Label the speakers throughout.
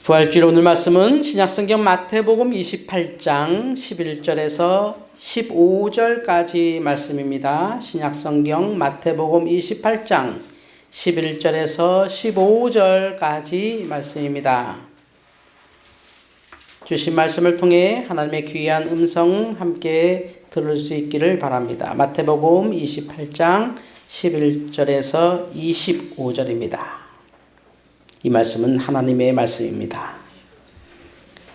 Speaker 1: 부활주일 오늘 말씀은 신약성경 마태복음 28장 11절에서 15절까지 말씀입니다. 신약성경 마태복음 28장 11절에서 15절까지 말씀입니다. 주신 말씀을 통해 하나님의 귀한 음성 함께 들을 수 있기를 바랍니다. 마태복음 28장 11절에서 25절입니다. 이 말씀은 하나님의 말씀입니다.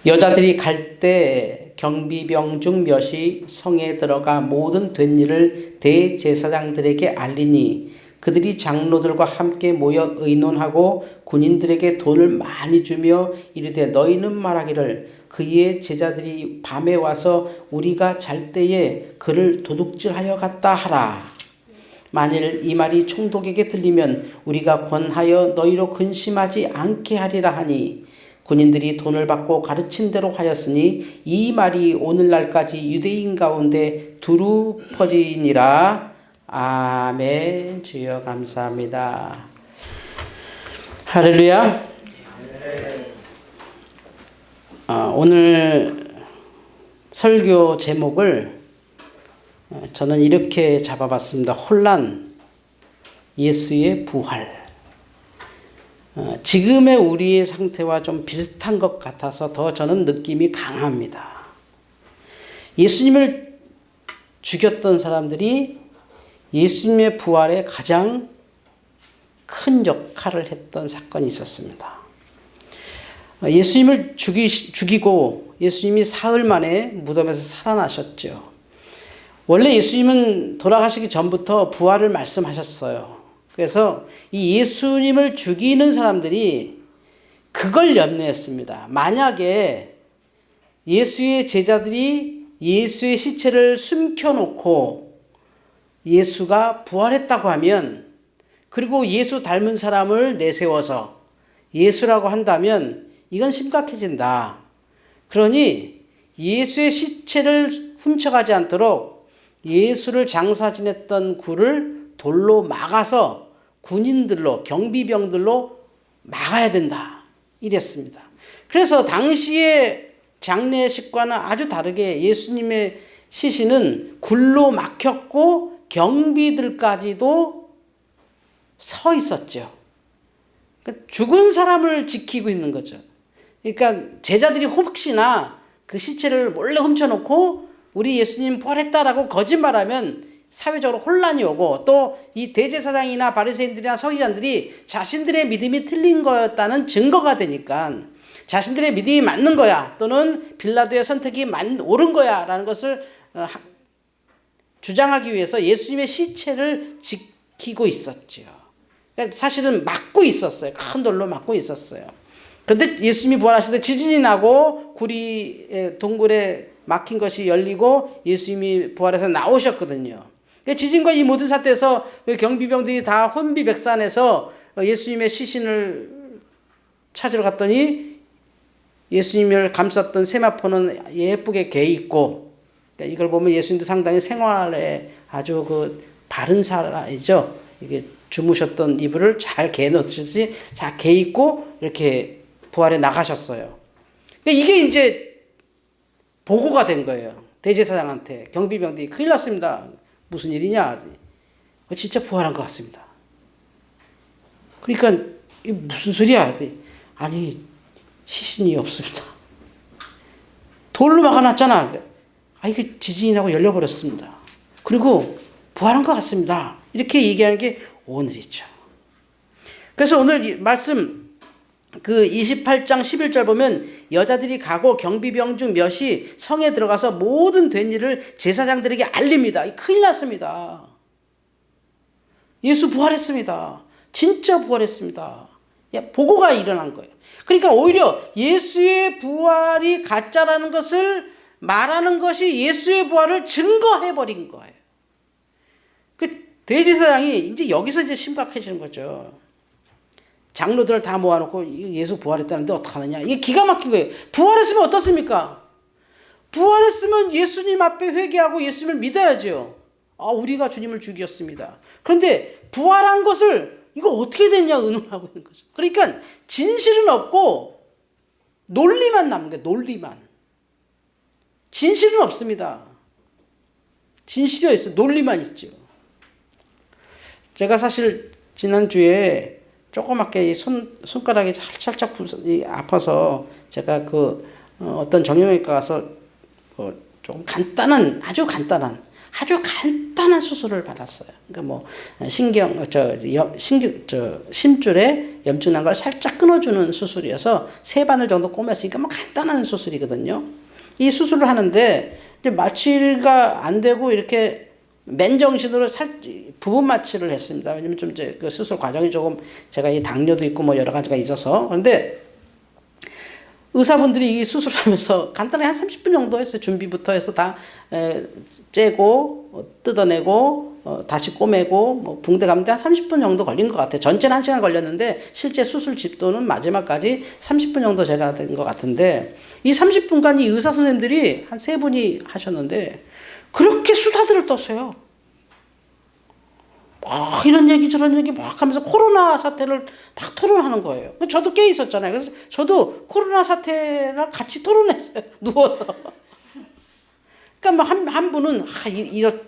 Speaker 1: 여자들이 갈 때 경비병 중 몇이 성에 들어가 모든 된 일을 대제사장들에게 알리니 그들이 장로들과 함께 모여 의논하고 군인들에게 돈을 많이 주며 이르되 너희는 말하기를 그의 제자들이 밤에 와서 우리가 잘 때에 그를 도둑질하여 갔다 하라. 만일 이 말이 총독에게 들리면 우리가 권하여 너희로 근심하지 않게 하리라 하니 군인들이 돈을 받고 가르친 대로 하였으니 이 말이 오늘날까지 유대인 가운데 두루 퍼지니라. 아멘. 주여 감사합니다. 할렐루야. 오늘 설교 제목을 저는 이렇게 잡아봤습니다. 혼란, 예수의 부활. 지금의 우리의 상태와 좀 비슷한 것 같아서 더 저는 느낌이 강합니다. 예수님을 죽였던 사람들이 예수님의 부활에 가장 큰 역할을 했던 사건이 있었습니다. 예수님을 죽이고 예수님이 사흘 만에 무덤에서 살아나셨죠. 원래 예수님은 돌아가시기 전부터 부활을 말씀하셨어요. 그래서 이 예수님을 죽이는 사람들이 그걸 염려했습니다. 만약에 예수의 제자들이 예수의 시체를 숨겨놓고 예수가 부활했다고 하면, 그리고 예수 닮은 사람을 내세워서 예수라고 한다면 이건 심각해진다. 그러니 예수의 시체를 훔쳐가지 않도록 예수를 장사 지냈던 굴을 돌로 막아서 군인들로, 경비병들로 막아야 된다. 이랬습니다. 그래서 당시의 장례식과는 아주 다르게 예수님의 시신은 굴로 막혔고 경비들까지도 서 있었죠. 그러니까 죽은 사람을 지키고 있는 거죠. 그러니까 제자들이 혹시나 그 시체를 몰래 훔쳐놓고 우리 예수님 부활했다라고 거짓말하면 사회적으로 혼란이 오고, 또 이 대제사장이나 바리새인들이나 서기관들이 자신들의 믿음이 틀린 거였다는 증거가 되니까 자신들의 믿음이 맞는 거야, 또는 빌라도의 선택이 옳은 거야 라는 것을 주장하기 위해서 예수님의 시체를 지키고 있었죠. 그러니까 사실은 막고 있었어요. 큰 돌로 막고 있었어요. 그런데 예수님이 부활하실 때 지진이 나고 굴이 동굴에 막힌 것이 열리고 예수님이 부활해서 나오셨거든요. 지진과 이 모든 사태에서 경비병들이 다 혼비백산해서 예수님의 시신을 찾으러 갔더니 예수님을 감쌌던 세마포는 예쁘게 개 있고, 이걸 보면 예수님도 상당히 생활에 아주 바른 사람이죠. 이게 주무셨던 이불을 잘 개 놓으셨지, 잘 개 있고 이렇게 부활해 나가셨어요. 이게 이제 보고가 된 거예요. 대제사장한테. 경비병들이 큰일 났습니다. 무슨 일이냐? 진짜 부활한 것 같습니다. 그러니까 이게 무슨 소리야? 아니, 시신이 없습니다. 돌로 막아놨잖아. 이게 지진이 나고 열려버렸습니다. 그리고 부활한 것 같습니다. 이렇게 얘기하는 게 오늘이죠. 그래서 오늘 이 말씀 28장 11절 보면 여자들이 가고 경비병 중 몇이 성에 들어가서 모든 된 일을 제사장들에게 알립니다. 큰일 났습니다. 예수 부활했습니다. 진짜 부활했습니다. 보고가 일어난 거예요. 그러니까 오히려 예수의 부활이 가짜라는 것을 말하는 것이 예수의 부활을 증거해버린 거예요. 대제사장이 이제 여기서 이제 심각해지는 거죠. 장로들을 다 모아놓고 예수 부활했다는데 어떡하느냐. 이게 기가 막힌 거예요. 부활했으면 어떻습니까? 부활했으면 예수님 앞에 회개하고 예수님을 믿어야죠. 우리가 주님을 죽였습니다. 그런데 부활한 것을 이거 어떻게 됐냐 의논하고 있는 거죠. 그러니까 진실은 없고 논리만 남는 거예요. 논리만. 진실은 없습니다. 진실이 있어요. 논리만 있죠. 제가 사실 지난주에 조그맣게 손가락이 살짝 아파서 제가 어떤 정형외과 가서 조금 아주 간단한 수술을 받았어요. 그러니까 심줄에 염증 난 걸 살짝 끊어주는 수술이어서 세 바늘 정도 꼬맸으니까 간단한 수술이거든요. 이 수술을 하는데 이제 마취가 안 되고 이렇게 맨정신으로 부분 마취를 했습니다. 왜냐면 좀 그 수술 과정이 조금 제가 이 당뇨도 있고 여러 가지가 있어서. 그런데 의사분들이 이 수술하면서 간단하게 한 30분 정도 했어요. 준비부터 해서 다 째고 뜯어내고 다시 꼬매고 붕대 감는데 한 30분 정도 걸린 것 같아요. 전체는 1시간 걸렸는데 실제 수술 집도는 마지막까지 30분 정도 제가 된 것 같은데, 이 30분간 이 의사 선생님들이 한 3분이 하셨는데 그렇게 수다들을 떴어요. 이런 얘기 저런 얘기 막 하면서 코로나 사태를 막 토론하는 거예요. 저도 깨 있었잖아요. 그래서 저도 코로나 사태랑 같이 토론했어요. 누워서. 그러니까 한 분은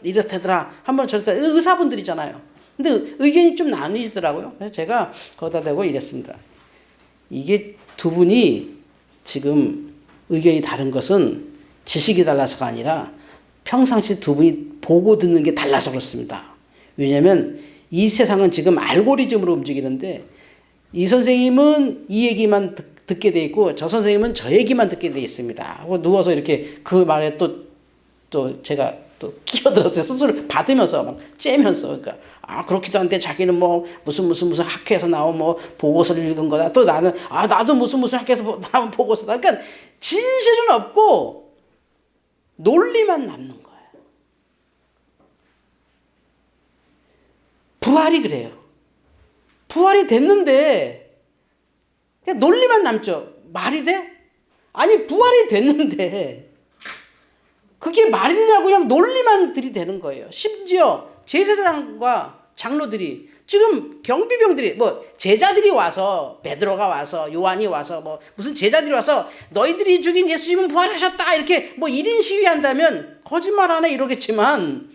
Speaker 1: 이렇다더라. 한 번은 저렇다. 의사분들이잖아요. 근데 의견이 좀 나뉘더라고요. 그래서 제가 거기다 대고 이랬습니다. 이게 두 분이 지금 의견이 다른 것은 지식이 달라서가 아니라 평상시 두 분이 보고 듣는 게 달라서 그렇습니다. 왜냐하면 이 세상은 지금 알고리즘으로 움직이는데 이 선생님은 이 얘기만 듣게 돼 있고 저 선생님은 저 얘기만 듣게 돼 있습니다. 하고 누워서 이렇게 그 말에 또 제가 또 끼어들었어요. 수술을 받으면서 막 째면서. 그러니까 그렇기도 한데 자기는 무슨 학회에서 나온 보고서를 읽은 거다. 또 나는 나도 무슨 학회에서 나온 보고서다. 그러니까 진실은 없고 논리만 남는 거예요. 부활이 그래요. 부활이 됐는데 그냥 논리만 남죠. 말이 돼? 아니 부활이 됐는데 그게 말이 되냐고 그냥 논리만 들이대는 거예요. 심지어 제사장과 장로들이 지금 경비병들이 제자들이 와서 베드로가 와서 요한이 와서 무슨 제자들이 와서 너희들이 죽인 예수님은 부활하셨다 이렇게 1인 시위한다면 거짓말 하네 이러겠지만,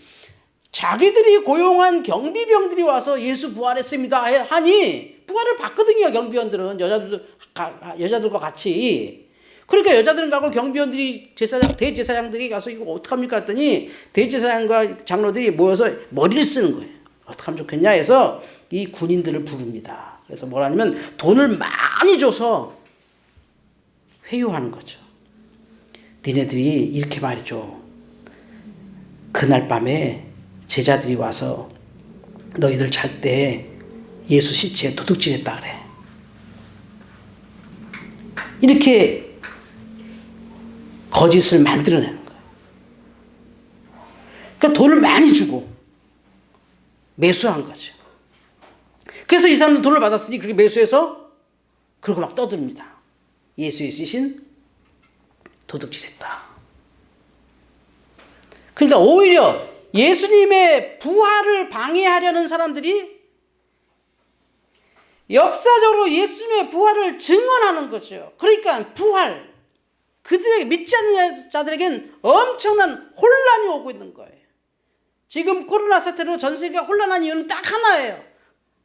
Speaker 1: 자기들이 고용한 경비병들이 와서 예수 부활했습니다 하니 부활을 받거든요. 경비원들은 여자들과 같이. 그러니까 여자들은 가고 경비원들이 대제사장들이 가서 이거 어떡합니까 했더니 대제사장과 장로들이 모여서 머리를 쓰는 거예요. 어떡하면 좋겠냐 해서 이 군인들을 부릅니다. 그래서 뭐라냐면 돈을 많이 줘서 회유하는 거죠. 니네들이 이렇게 말이죠. 그날 밤에 제자들이 와서 너희들 잘 때 예수 시체에 도둑질했다 그래. 이렇게 거짓을 만들어내는 거예요. 그러니까 돈을 많이 주고 매수한 거죠. 그래서 이 사람들 돈을 받았으니 그렇게 매수해서 그러고 막 떠듭니다. 예수의 시신 도둑질했다. 그러니까 오히려 예수님의 부활을 방해하려는 사람들이 역사적으로 예수님의 부활을 증언하는 거죠. 그러니까 부활, 그들에게 믿지 않는 자들에겐 엄청난 혼란이 오고 있는 거예요. 지금 코로나 사태로 전 세계가 혼란한 이유는 딱 하나예요.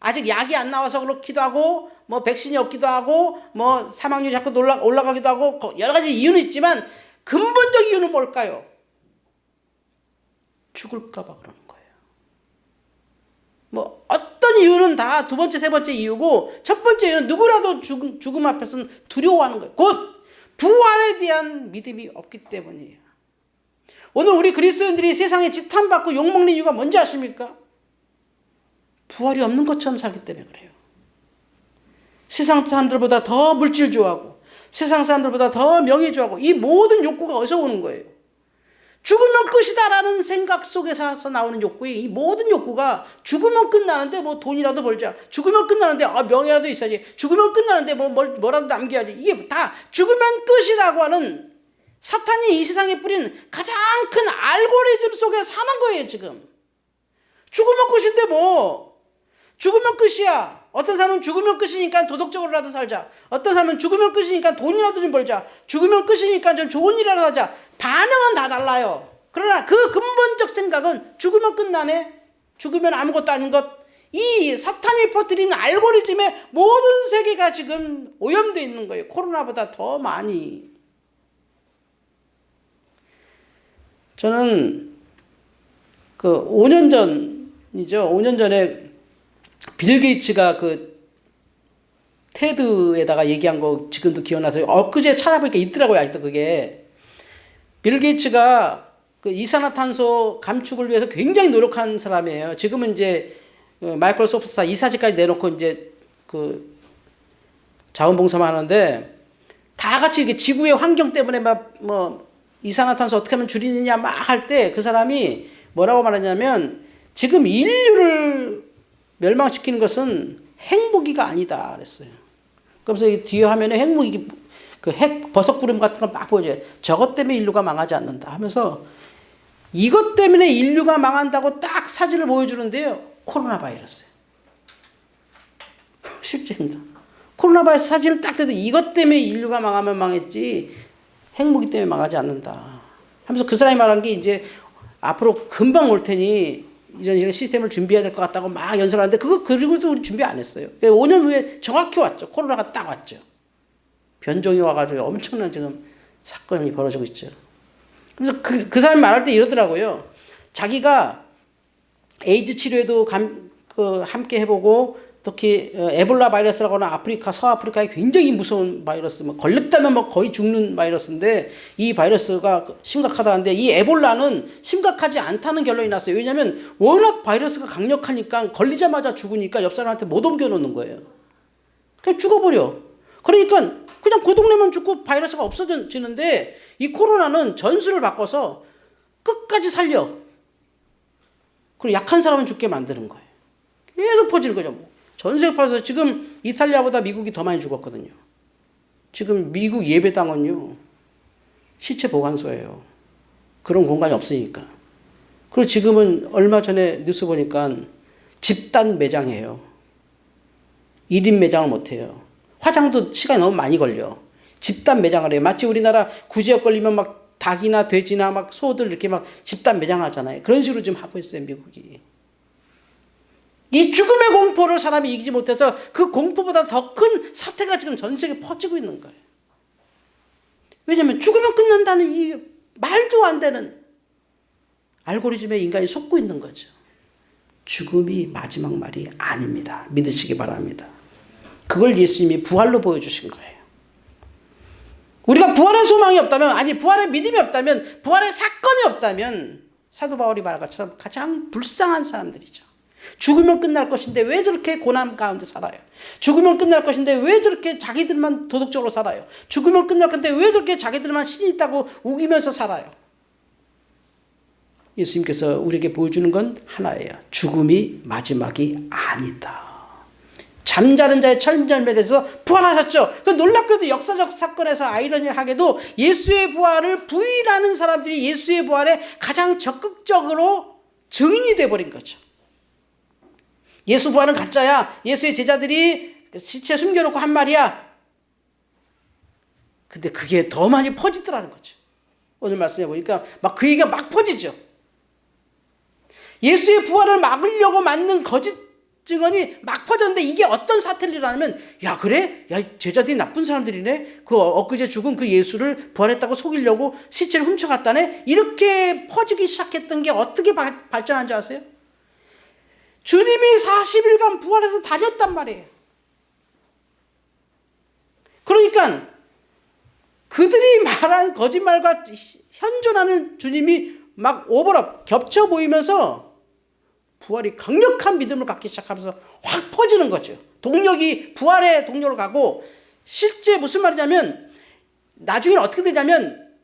Speaker 1: 아직 약이 안 나와서 그렇기도 하고 백신이 없기도 하고 사망률이 자꾸 올라가기도 하고 여러 가지 이유는 있지만 근본적 이유는 뭘까요? 죽을까 봐 그러는 거예요. 어떤 이유는 다 두 번째, 세 번째 이유고, 첫 번째 이유는 누구라도 죽음 앞에서는 두려워하는 거예요. 곧 부활에 대한 믿음이 없기 때문이에요. 오늘 우리 그리스도인들이 세상에 지탄받고 욕먹는 이유가 뭔지 아십니까? 부활이 없는 것처럼 살기 때문에 그래요. 세상 사람들보다 더 물질 좋아하고 세상 사람들보다 더 명예 좋아하고 이 모든 욕구가 어디서 오는 거예요? 죽으면 끝이다라는 생각 속에서 나오는 욕구이, 이 모든 욕구가 죽으면 끝나는데 돈이라도 벌자, 죽으면 끝나는데 명예라도 있어야지, 죽으면 끝나는데 뭐라도 남겨야지, 이게 다 죽으면 끝이라고 하는 사탄이 이 세상에 뿌린 가장 큰 알고리즘 속에 사는 거예요. 지금 죽으면 끝인데 죽으면 끝이야. 어떤 사람은 죽으면 끝이니까 도덕적으로라도 살자. 어떤 사람은 죽으면 끝이니까 돈이라도 좀 벌자. 죽으면 끝이니까 좀 좋은 일이라도 하자. 반응은 다 달라요. 그러나 그 근본적 생각은 죽으면 끝나네. 죽으면 아무것도 아닌 것. 이 사탄이 퍼뜨린 알고리즘의 모든 세계가 지금 오염되어 있는 거예요. 코로나보다 더 많이. 저는 그 5년 전이죠. 5년 전에 빌 게이츠가 그 테드에다가 얘기한 거 지금도 기억나서 엊그제 찾아보니까 있더라고요. 아직도 그게. 빌 게이츠가 그 이산화탄소 감축을 위해서 굉장히 노력한 사람이에요. 지금은 이제 마이크로소프트사 이사직까지 내놓고 이제 그 자원봉사만 하는데 다 같이 이게 지구의 환경 때문에 막 뭐 이산화탄소 어떻게 하면 줄이느냐 막 할 때 그 사람이 뭐라고 말하냐면 지금 인류를 멸망시키는 것은 핵무기가 아니다 그랬어요. 그러면서 이 뒤에 화면에 핵무기 그 핵 버섯구름 같은 걸 막 보여줘요. 저것 때문에 인류가 망하지 않는다 하면서 이것 때문에 인류가 망한다고 딱 사진을 보여주는데요. 코로나 바이러스. 실제입니다. 코로나 바이러스 사진을 딱 대도 이것 때문에 인류가 망하면 망했지 핵무기 때문에 망하지 않는다 하면서 그 사람이 말한 게 이제 앞으로 금방 올 테니 이런 시스템을 준비해야 될 것 같다고 막 연설하는데 그리고도 우리 준비 안 했어요. 5년 후에 정확히 왔죠. 코로나가 딱 왔죠. 변종이 와가지고 엄청난 지금 사건이 벌어지고 있죠. 그래서 그 사람이 말할 때 이러더라고요. 자기가 에이즈 치료에도 함께 해보고 특히 에볼라 바이러스라고 하는 아프리카, 서아프리카에 굉장히 무서운 바이러스, 뭐 걸렸다면 뭐 거의 죽는 바이러스인데 이 바이러스가 심각하다는데 이 에볼라는 심각하지 않다는 결론이 났어요. 왜냐하면 워낙 바이러스가 강력하니까 걸리자마자 죽으니까 옆 사람한테 못 옮겨놓는 거예요. 그냥 죽어버려. 그러니까 그냥 그 동네만 죽고 바이러스가 없어지는데 이 코로나는 전술을 바꿔서 끝까지 살려. 그리고 약한 사람은 죽게 만드는 거예요. 계속 퍼지는 거죠. 전 세계 퍼져서 지금 이탈리아보다 미국이 더 많이 죽었거든요. 지금 미국 예배당은요. 시체 보관소예요. 그런 공간이 없으니까. 그리고 지금은 얼마 전에 뉴스 보니까 집단 매장이에요. 1인 매장을 못해요. 화장도 시간이 너무 많이 걸려. 집단 매장을 해요. 마치 우리나라 구제역 걸리면 막 닭이나 돼지나 막 소들 이렇게 막 집단 매장하잖아요. 그런 식으로 지금 하고 있어요, 미국이. 이 죽음의 공포를 사람이 이기지 못해서 그 공포보다 더 큰 사태가 지금 전 세계에 퍼지고 있는 거예요. 왜냐하면 죽으면 끝난다는 이 말도 안 되는 알고리즘에 인간이 속고 있는 거죠. 죽음이 마지막 말이 아닙니다. 믿으시기 바랍니다. 그걸 예수님이 부활로 보여주신 거예요. 우리가 부활의 소망이 없다면, 아니 부활의 믿음이 없다면, 부활의 사건이 없다면 사도 바울이 말한 것처럼 가장 불쌍한 사람들이죠. 죽으면 끝날 것인데 왜 저렇게 고난 가운데 살아요? 죽으면 끝날 것인데 왜 저렇게 자기들만 도덕적으로 살아요? 죽으면 끝날 건데 왜 저렇게 자기들만 신이 있다고 우기면서 살아요? 예수님께서 우리에게 보여주는 건 하나예요. 죽음이 마지막이 아니다. 잠자는 자의 천년에 대해서 부활하셨죠. 그 놀랍게도 역사적 사건에서 아이러니하게도 예수의 부활을 부인하는 사람들이 예수의 부활에 가장 적극적으로 증인이 돼버린 거죠. 예수 부활은 가짜야. 예수의 제자들이 시체 숨겨놓고 한 말이야. 근데 그게 더 많이 퍼지더라는 거죠. 오늘 말씀해 보니까 막 그 얘기가 막 퍼지죠. 예수의 부활을 막으려고 만든 거짓 증언이 막 퍼졌는데 이게 어떤 사태를 일어나면 야 그래? 야 제자들이 나쁜 사람들이네? 그 엊그제 죽은 그 예수를 부활했다고 속이려고 시체를 훔쳐갔다네? 이렇게 퍼지기 시작했던 게 어떻게 발전한 줄 아세요? 주님이 40일간 부활해서 다녔단 말이에요. 그러니까 그들이 말한 거짓말과 현존하는 주님이 막 오버랩 겹쳐 보이면서 부활이 강력한 믿음을 갖기 시작하면서 확 퍼지는 거죠. 동력이 부활의 동력으로 가고 실제 무슨 말이냐면 나중에는 어떻게 되냐면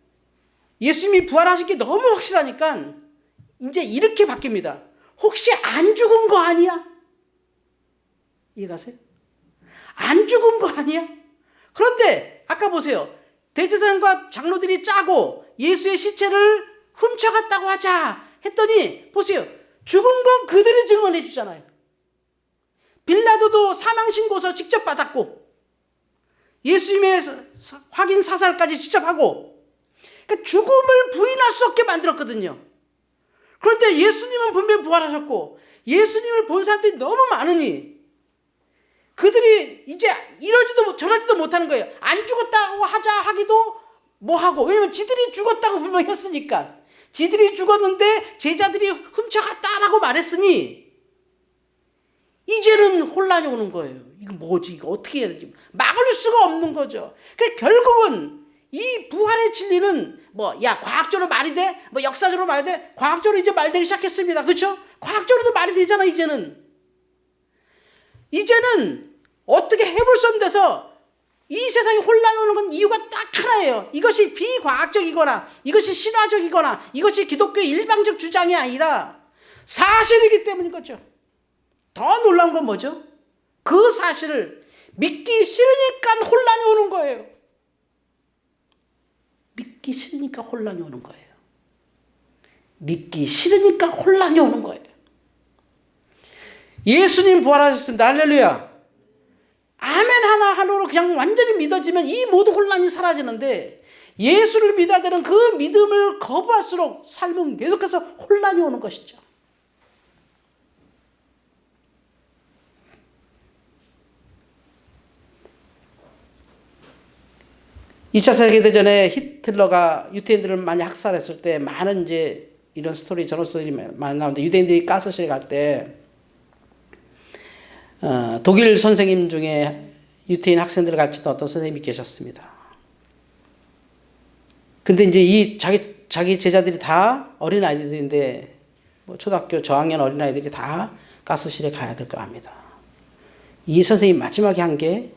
Speaker 1: 예수님이 부활하신 게 너무 확실하니까 이제 이렇게 바뀝니다. 혹시 안 죽은 거 아니야? 이해가세요? 안 죽은 거 아니야? 그런데 아까 보세요. 대제사장과 장로들이 짜고 예수의 시체를 훔쳐갔다고 하자 했더니 보세요. 죽은 건 그들이 증언해 주잖아요. 빌라도도 사망신고서 직접 받았고 예수님의 확인 사살까지 직접 하고, 그러니까 죽음을 부인할 수 없게 만들었거든요. 그런데 예수님은 분명히 부활하셨고 예수님을 본 사람들이 너무 많으니 그들이 이제 이러지도 저러지도 못하는 거예요. 안 죽었다고 하기도 뭐하고, 왜냐면 지들이 죽었다고 분명히 했으니까. 지들이 죽었는데 제자들이 훔쳐갔다라고 말했으니 이제는 혼란이 오는 거예요. 이거 뭐지? 이거 어떻게 해야 되지? 막을 수가 없는 거죠. 그러니까 결국은 이 부활의 진리는 과학적으로 말이 돼? 역사적으로 말이 돼? 과학적으로 이제 말되기 시작했습니다. 그렇죠? 과학적으로도 말이 되잖아, 이제는. 이제는 어떻게 해볼 수 없는 데서 이 세상에 혼란이 오는 건 이유가 딱 하나예요. 이것이 비과학적이거나 이것이 신화적이거나 이것이 기독교의 일방적 주장이 아니라 사실이기 때문인 거죠. 더 놀라운 건 뭐죠? 그 사실을 믿기 싫으니까 혼란이 오는 거예요. 믿기 싫으니까 혼란이 오는 거예요. 믿기 싫으니까 혼란이 오는 거예요. 예수님 부활하셨습니다. 할렐루야. 아멘 하나로 그냥 완전히 믿어지면 이 모든 혼란이 사라지는데, 예수를 믿어야 되는 그 믿음을 거부할수록 삶은 계속해서 혼란이 오는 것이죠. 2차 세계대전에 히틀러가 유대인들을 많이 학살했을 때 많은 이제 이런 스토리, 저런 스토리 많이 나오는데, 유대인들이 가스실에 갈 때 독일 선생님 중에 유태인 학생들을 가르치던 어떤 선생님이 계셨습니다. 근데 이제 이 자기 제자들이 다 어린 아이들인데, 초등학교 저학년 어린 아이들이 다 가스실에 가야 될 거 압니다. 이 선생님이 마지막에 한 게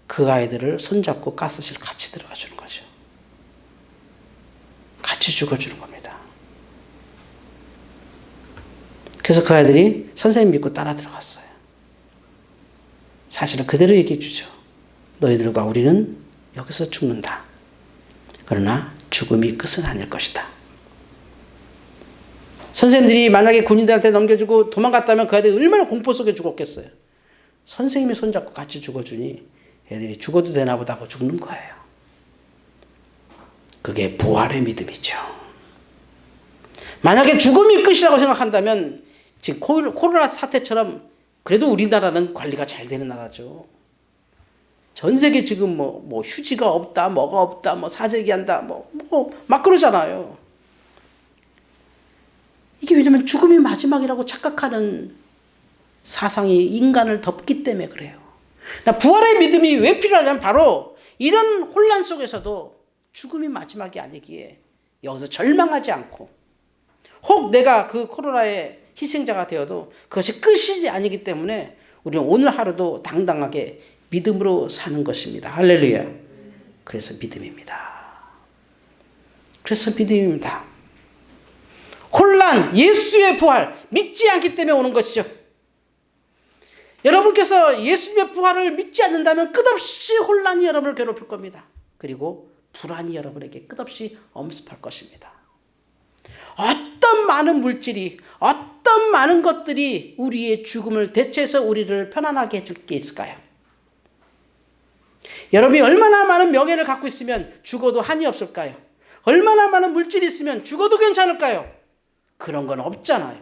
Speaker 1: 그 아이들을 손잡고 가스실 같이 들어가 주는 거죠. 같이 죽어주는 겁니다. 그래서 그 아이들이 선생님 믿고 따라 들어갔어요. 사실은 그대로 얘기해 주죠. 너희들과 우리는 여기서 죽는다. 그러나 죽음이 끝은 아닐 것이다. 선생님들이 만약에 군인들한테 넘겨주고 도망갔다면 그 아이들이 얼마나 공포 속에 죽었겠어요. 선생님이 손잡고 같이 죽어주니 애들이 죽어도 되나 보다 하고 죽는 거예요. 그게 부활의 믿음이죠. 만약에 죽음이 끝이라고 생각한다면 지금 코로나 사태처럼 그래도 우리나라는 관리가 잘 되는 나라죠. 전 세계 지금 뭐 휴지가 없다, 뭐가 없다, 뭐 사재기한다, 막 그러잖아요. 이게 왜냐면 죽음이 마지막이라고 착각하는 사상이 인간을 덮기 때문에 그래요. 부활의 믿음이 왜 필요하냐면 바로 이런 혼란 속에서도 죽음이 마지막이 아니기에 여기서 절망하지 않고, 혹 내가 그 코로나의 희생자가 되어도 그것이 끝이 아니기 때문에 우리는 오늘 하루도 당당하게 믿음으로 사는 것입니다. 할렐루야. 그래서 믿음입니다. 그래서 믿음입니다. 혼란, 예수의 부활, 믿지 않기 때문에 오는 것이죠. 여러분께서 예수님의 부활을 믿지 않는다면 끝없이 혼란이 여러분을 괴롭힐 겁니다. 그리고 불안이 여러분에게 끝없이 엄습할 것입니다. 어떤 많은 물질이, 어떤 많은 것들이 우리의 죽음을 대체해서 우리를 편안하게 해줄 게 있을까요? 여러분이 얼마나 많은 명예를 갖고 있으면 죽어도 한이 없을까요? 얼마나 많은 물질이 있으면 죽어도 괜찮을까요? 그런 건 없잖아요.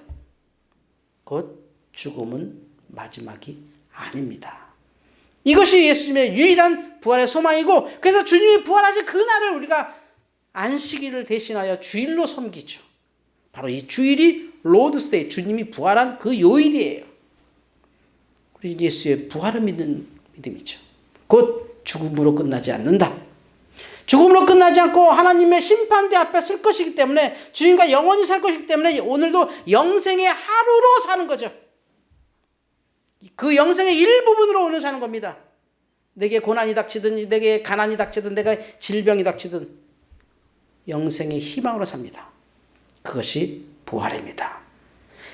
Speaker 1: 곧 죽음은 마지막이 아닙니다. 이것이 예수님의 유일한 부활의 소망이고, 그래서 주님이 부활하신 그날을 우리가 안식일을 대신하여 주일로 섬기죠. 바로 이 주일이 로드스데이, 주님이 부활한 그 요일이에요. 우리 예수의 부활을 믿는 믿음이죠. 곧 죽음으로 끝나지 않는다. 죽음으로 끝나지 않고 하나님의 심판대 앞에 설 것이기 때문에, 주님과 영원히 살 것이기 때문에 오늘도 영생의 하루로 사는 거죠. 그 영생의 일부분으로 오늘 사는 겁니다. 내게 고난이 닥치든, 내게 가난이 닥치든, 내가 질병이 닥치든 영생의 희망으로 삽니다. 그것이 부활입니다.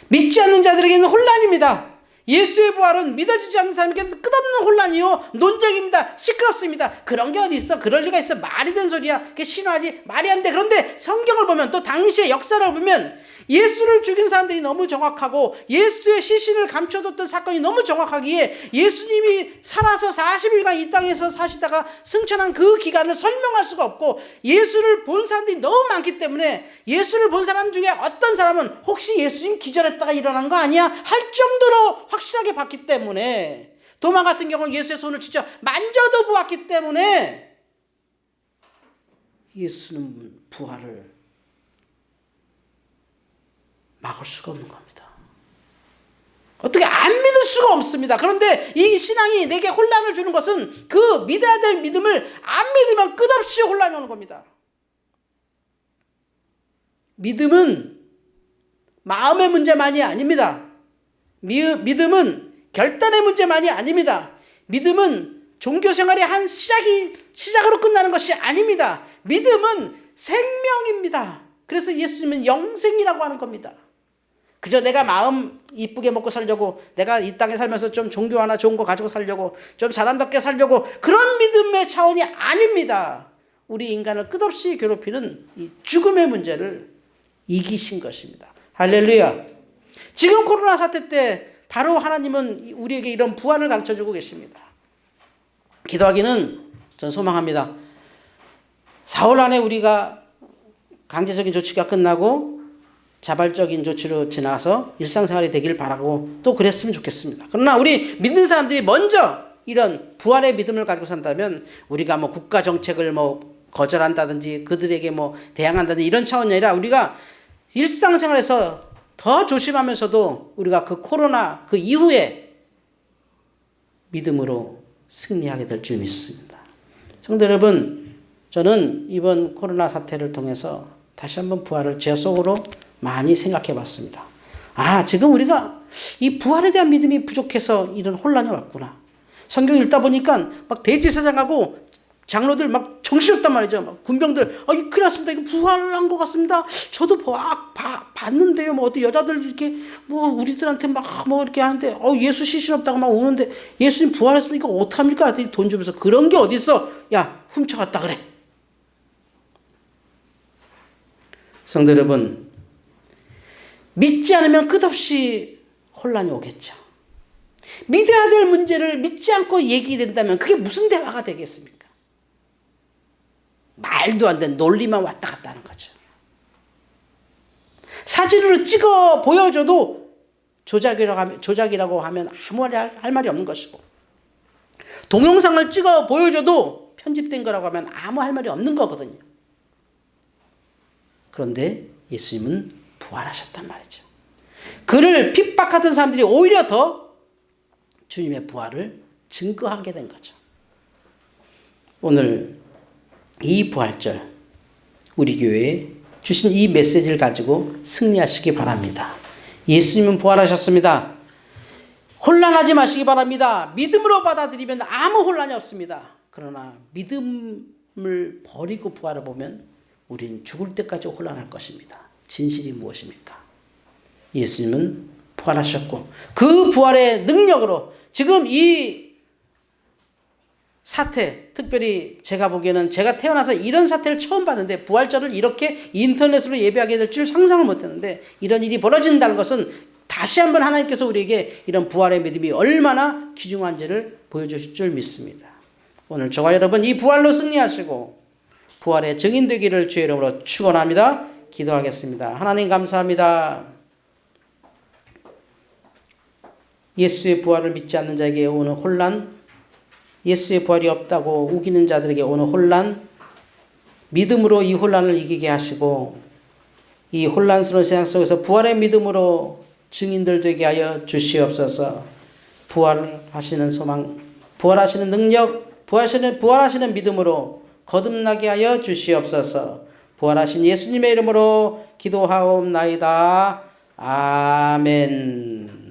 Speaker 1: 믿지 않는 자들에게는 혼란입니다. 예수의 부활은 믿어지지 않는 사람에게는 끝없는 혼란이요, 논쟁입니다. 시끄럽습니다. 그런 게 어디 있어? 그럴 리가 있어? 말이 된 소리야. 그게 신화지? 말이 안 돼. 그런데 성경을 보면, 또 당시의 역사를 보면 예수를 죽인 사람들이 너무 정확하고 예수의 시신을 감춰뒀던 사건이 너무 정확하기에 예수님이 살아서 40일간 이 땅에서 사시다가 승천한 그 기간을 설명할 수가 없고 예수를 본 사람들이 너무 많기 때문에 예수를 본 사람 중에 어떤 사람은 혹시 예수님 기절했다가 일어난 거 아니야? 할 정도로 확실하게 봤기 때문에 도마 같은 경우는 예수의 손을 진짜 만져도 보았기 때문에 예수는 부활을 막을 수가 없는 겁니다. 어떻게 안 믿을 수가 없습니다. 그런데 이 신앙이 내게 혼란을 주는 것은 그 믿어야 될 믿음을 안 믿으면 끝없이 혼란이 오는 겁니다. 믿음은 마음의 문제만이 아닙니다. 믿음은 결단의 문제만이 아닙니다. 믿음은 종교생활의 한 시작으로 끝나는 것이 아닙니다. 믿음은 생명입니다. 그래서 예수님은 영생이라고 하는 겁니다. 그저 내가 마음 이쁘게 먹고 살려고, 내가 이 땅에 살면서 좀 종교 하나 좋은 거 가지고 살려고, 좀 사람답게 살려고, 그런 믿음의 차원이 아닙니다. 우리 인간을 끝없이 괴롭히는 이 죽음의 문제를 이기신 것입니다. 할렐루야. 지금 코로나 사태 때 바로 하나님은 우리에게 이런 부활을 가르쳐주고 계십니다. 기도하기는 전 소망합니다. 사흘 안에 우리가 강제적인 조치가 끝나고 자발적인 조치로 지나서 일상생활이 되길 바라고 또 그랬으면 좋겠습니다. 그러나 우리 믿는 사람들이 먼저 이런 부활의 믿음을 가지고 산다면 우리가 뭐 국가 정책을 뭐 거절한다든지 그들에게 뭐 대항한다든지 이런 차원이 아니라 우리가 일상생활에서 더 조심하면서도 우리가 그 코로나 그 이후에 믿음으로 승리하게 될 줄 믿습니다. 성도 여러분, 저는 이번 코로나 사태를 통해서 다시 한번 부활을 제 속으로 많이 생각해 봤습니다. 아, 지금 우리가 이 부활에 대한 믿음이 부족해서 이런 혼란이 왔구나. 성경 읽다 보니까 막 대제사장하고 장로들 막 정신없단 말이죠. 막 군병들, 이 큰일 났습니다. 이거 부활한 것 같습니다. 저도 봤는데요. 뭐 어디 여자들 이렇게 뭐 우리들한테 막 뭐 이렇게 하는데, 예수 시신 없다고 막 오는데 예수님 부활했으면 이거 어떡합니까? 하더니 돈 주면서 그런 게 어딨어? 야, 훔쳐갔다 그래. 성도 여러분, 믿지 않으면 끝없이 혼란이 오겠죠. 믿어야 될 문제를 믿지 않고 얘기된다면 그게 무슨 대화가 되겠습니까? 말도 안 되는 논리만 왔다 갔다 하는 거죠. 사진으로 찍어 보여줘도 조작이라고 하면 아무 할 말이 없는 것이고, 동영상을 찍어 보여줘도 편집된 거라고 하면 아무 할 말이 없는 거거든요. 그런데 예수님은 부활하셨단 말이죠. 그를 핍박하던 사람들이 오히려 더 주님의 부활을 증거하게 된 거죠. 오늘 이 부활절 우리 교회에 주신 이 메시지를 가지고 승리하시기 바랍니다. 예수님은 부활하셨습니다. 혼란하지 마시기 바랍니다. 믿음으로 받아들이면 아무 혼란이 없습니다. 그러나 믿음을 버리고 부활을 보면 우리는 죽을 때까지 혼란할 것입니다. 진실이 무엇입니까? 예수님은 부활하셨고 그 부활의 능력으로 지금 이 사태, 특별히 제가 보기에는 제가 태어나서 이런 사태를 처음 봤는데 부활절을 이렇게 인터넷으로 예배하게 될 줄 상상을 못했는데 이런 일이 벌어진다는 것은 다시 한번 하나님께서 우리에게 이런 부활의 믿음이 얼마나 귀중한지를 보여주실 줄 믿습니다. 오늘 저와 여러분 이 부활로 승리하시고 부활의 증인 되기를 주의 이름으로 축원합니다. 기도하겠습니다. 하나님 감사합니다. 예수의 부활을 믿지 않는 자에게 오는 혼란, 예수의 부활이 없다고 우기는 자들에게 오는 혼란, 믿음으로 이 혼란을 이기게 하시고 이 혼란스러운 세상 속에서 부활의 믿음으로 증인들 되게 하여 주시옵소서. 부활하시는 소망, 부활하시는 능력, 부활하시는 믿음으로 거듭나게 하여 주시옵소서. 부활하신 예수님의 이름으로 기도하옵나이다. 아멘.